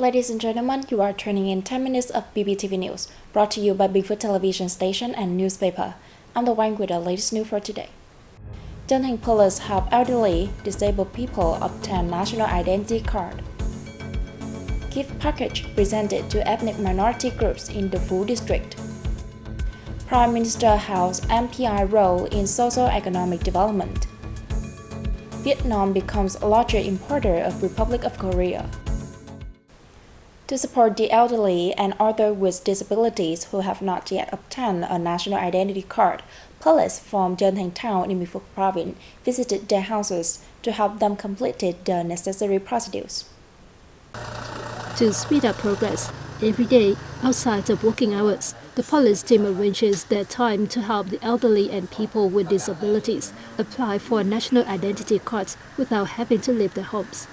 Ladies and gentlemen, you are tuning in 10 minutes of BPTV News, brought to you by Bình television station and newspaper. I'm the one with the latest news for today. Chân Thành police help elderly, disabled people obtain national identity card. Gift package presented to ethnic minority groups in the Phú district. Prime Minister House MPI role in socio-economic development. Vietnam becomes a larger importer of Republic of Korea. To support the elderly and others with disabilities who have not yet obtained a national identity card, police from Chân Thành town in Bình Phước province visited their houses to help them complete the necessary procedures. To speed up progress, every day, outside of working hours, the police team arranges their time to help the elderly and people with disabilities apply for national identity cards without having to leave their homes.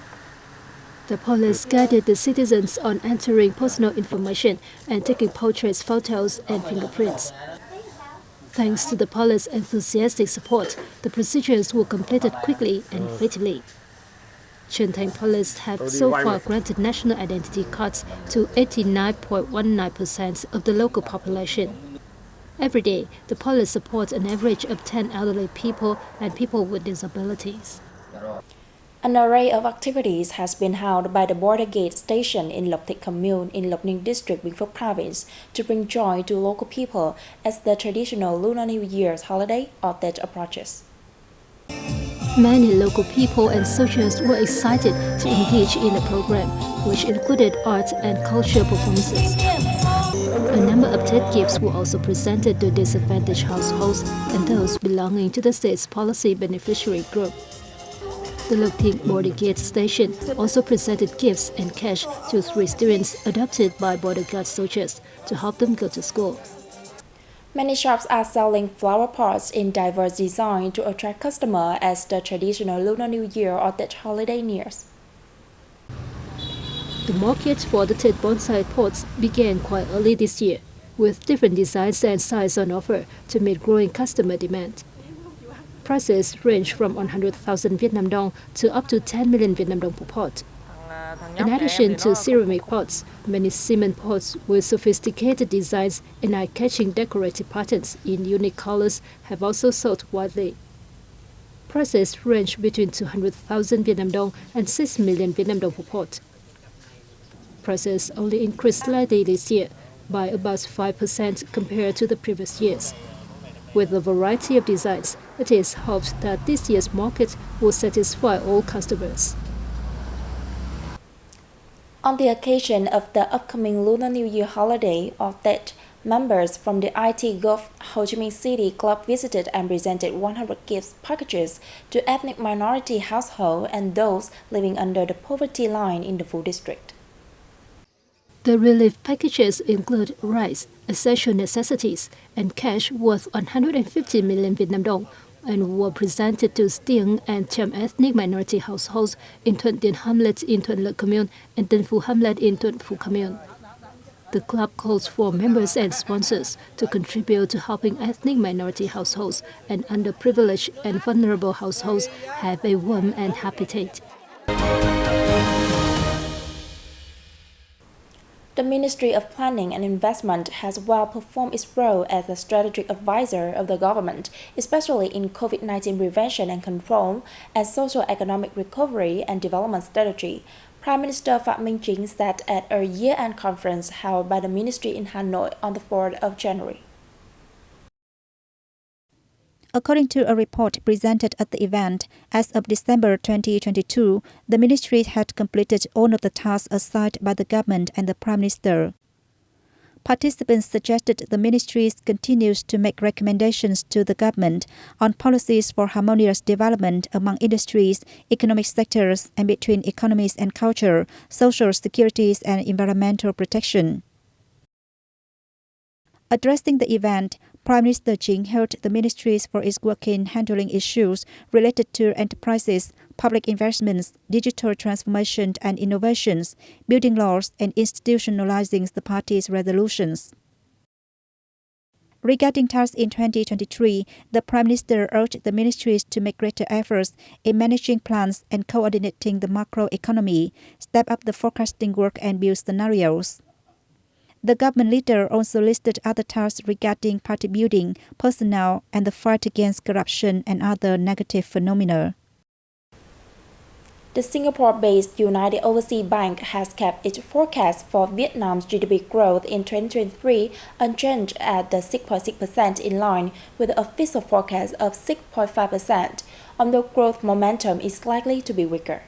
The police guided the citizens on entering personal information and taking portraits, photos, and fingerprints. Thanks to the police's enthusiastic support, the procedures were completed quickly and efficiently. Truyền police have so far granted national identity cards to 89.19% of the local population. Every day, the police supports an average of 10 elderly people and people with disabilities. An array of activities has been held by the border gate station in Lộc Thịt commune in Lộc Ninh district, Bình Phước province, to bring joy to local people as the traditional Lunar New Year's holiday or Tết approaches. Many local people and socials were excited to engage in the program, which included art and cultural performances. A number of Tết gifts were also presented to disadvantaged households and those belonging to the state's policy beneficiary group. The Lộc Thịt border gate station also presented gifts and cash to 3 students adopted by border guard soldiers to help them go to school. Many shops are selling flower pots in diverse design to attract customers as the traditional Lunar New Year or Tết holiday nears. The market for the Tết bonsai pots began quite early this year, with different designs and sizes on offer to meet growing customer demand. Prices range from 100,000 Vietnam dong to up to 10 million Vietnam dong per pot. In addition to ceramic pots, many cement pots with sophisticated designs and eye-catching decorative patterns in unique colors have also sold widely. Prices range between 200,000 Vietnam dong and 6 million Vietnam dong per pot. Prices only increased slightly this year, by about 5% compared to the previous years. With a variety of designs, it is hoped that this year's market will satisfy all customers. On the occasion of the upcoming Lunar New Year holiday or Tết, members from the IT Gulf Ho Chi Minh City Club visited and presented 100 gift packages to ethnic minority households and those living under the poverty line in the Phú district. The relief packages include rice, essential necessities, and cash worth 150 million Vietnam dong, and were presented to Stiang and Cham ethnic minority households in Thuận Tiền Hamlet in Thuận Lợi commune and Tân Phú Hamlet in Thuận Phú commune. The club calls for members and sponsors to contribute to helping ethnic minority households and underprivileged and vulnerable households have a warm and happy Tết. The Ministry of Planning and Investment has well performed its role as a strategic advisor of the government, especially in COVID-19 prevention and control and socio-economic recovery and development strategy, Prime Minister Phạm Minh Chính said at a year-end conference held by the ministry in Hanoi on the 4th of January. According to a report presented at the event, as of December 2022, the ministry had completed all of the tasks assigned by the government and the Prime Minister. Participants suggested the ministry continues to make recommendations to the government on policies for harmonious development among industries, economic sectors, and between economies and culture, social security, and environmental protection. Addressing the event, Prime Minister Chính hailed the ministries for its work in handling issues related to enterprises, public investments, digital transformation and innovations, building laws, and institutionalizing the party's resolutions. Regarding tasks in 2023, the Prime Minister urged the ministries to make greater efforts in managing plans and coordinating the macroeconomy, step up the forecasting work and build scenarios. The government leader also listed other tasks regarding party building, personnel, and the fight against corruption and other negative phenomena. The Singapore-based United Overseas Bank has kept its forecast for Vietnam's GDP growth in 2023 unchanged at the 6.6%, in line with the official forecast of 6.5%, although growth momentum is likely to be weaker.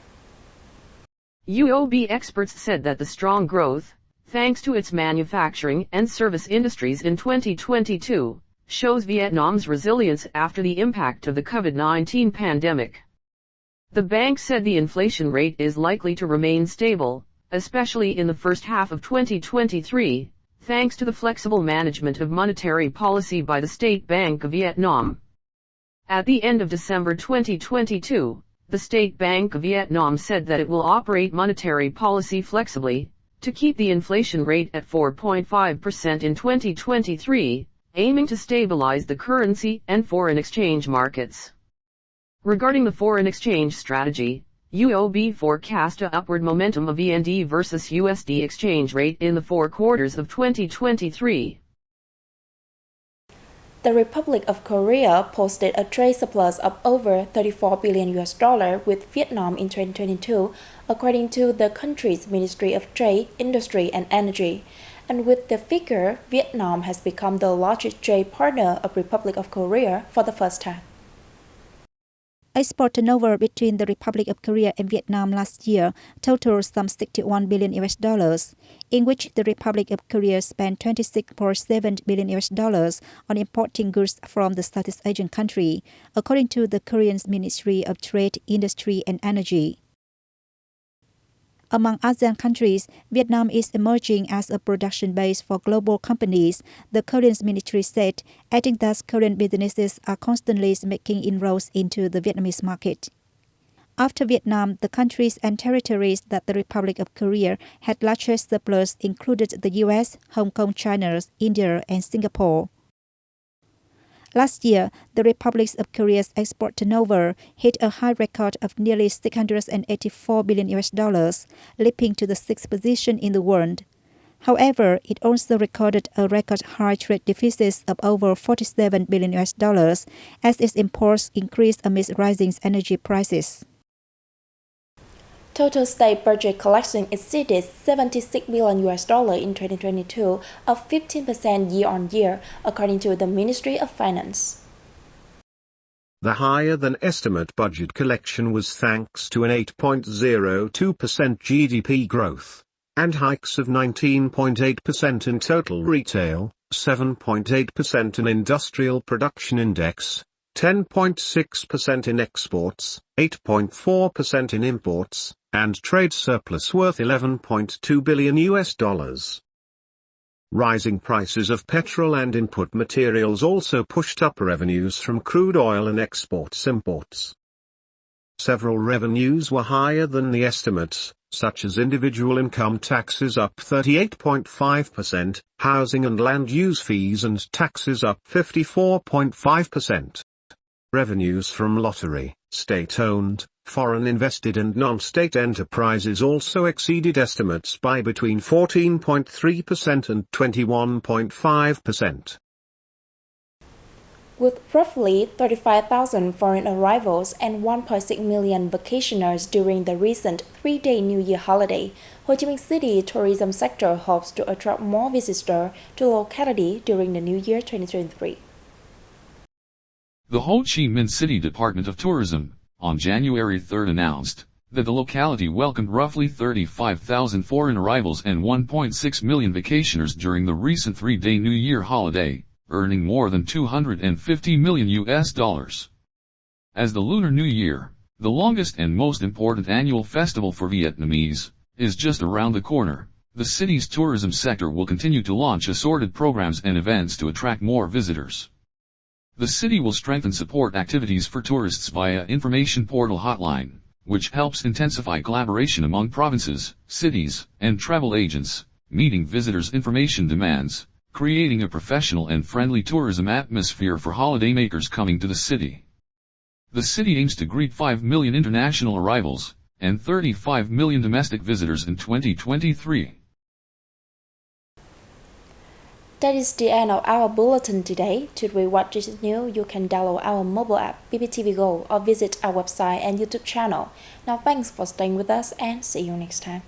UOB experts said that the strong growth, thanks to its manufacturing and service industries in 2022, shows Vietnam's resilience after the impact of the COVID-19 pandemic. The bank said the inflation rate is likely to remain stable, especially in the first half of 2023, thanks to the flexible management of monetary policy by the State Bank of Vietnam. At the end of December 2022, the State Bank of Vietnam said that it will operate monetary policy flexibly, to keep the inflation rate at 4.5% in 2023, aiming to stabilize the currency and foreign exchange markets. Regarding the foreign exchange strategy, UOB forecast a upward momentum of VND versus USD exchange rate in the 4 quarters of 2023. The Republic of Korea posted a trade surplus of over $34 billion with Vietnam in 2022, according to the country's Ministry of Trade, Industry and Energy. And with the figure, Vietnam has become the largest trade partner of Republic of Korea for the first time. Export turnover between the Republic of Korea and Vietnam last year totaled some $61 billion, in which the Republic of Korea spent $26.7 billion on importing goods from the Southeast Asian country, according to the Korean Ministry of Trade, Industry and Energy. Among ASEAN countries, Vietnam is emerging as a production base for global companies, the Korean ministry said, adding that Korean businesses are constantly making inroads into the Vietnamese market. After Vietnam, the countries and territories that the Republic of Korea had largest surplus included the US, Hong Kong, China, India, and Singapore. Last year, the Republic of Korea's export turnover hit a high record of nearly $684 billion, leaping to the 6th position in the world. However, it also recorded a record high trade deficit of over $47 billion as its imports increased amidst rising energy prices. Total state budget collection exceeded $76 billion in 2022, up 15% year-on-year, according to the Ministry of Finance. The higher-than-estimate budget collection was thanks to an 8.02% GDP growth, and hikes of 19.8% in total retail, 7.8% in industrial production index, 10.6% in exports, 8.4% in imports, and trade surplus worth $11.2 billion. Rising prices of petrol and input materials also pushed up revenues from crude oil and exports-imports. Several revenues were higher than the estimates, such as individual income taxes up 38.5%, housing and land use fees and taxes up 54.5%. Revenues from lottery, state-owned, foreign invested and non-state enterprises also exceeded estimates by between 14.3% and 21.5%. With roughly 35,000 foreign arrivals and 1.6 million vacationers during the recent 3-day New Year holiday, Ho Chi Minh City tourism sector hopes to attract more visitors to the locality during the New Year 2023. The Ho Chi Minh City Department of Tourism, on January 3 announced that the locality welcomed roughly 35,000 foreign arrivals and 1.6 million vacationers during the recent 3-day New Year holiday, earning more than $250 million. As the Lunar New Year, the longest and most important annual festival for Vietnamese, is just around the corner, the city's tourism sector will continue to launch assorted programs and events to attract more visitors. The city will strengthen support activities for tourists via information portal hotline, which helps intensify collaboration among provinces, cities, and travel agents, meeting visitors' information demands, creating a professional and friendly tourism atmosphere for holidaymakers coming to the city. The city aims to greet 5 million international arrivals and 35 million domestic visitors in 2023. That is the end of our bulletin today. To read what is new, you can download our mobile app BPTV Go or visit our website and YouTube channel. Now thanks for staying with us and see you next time.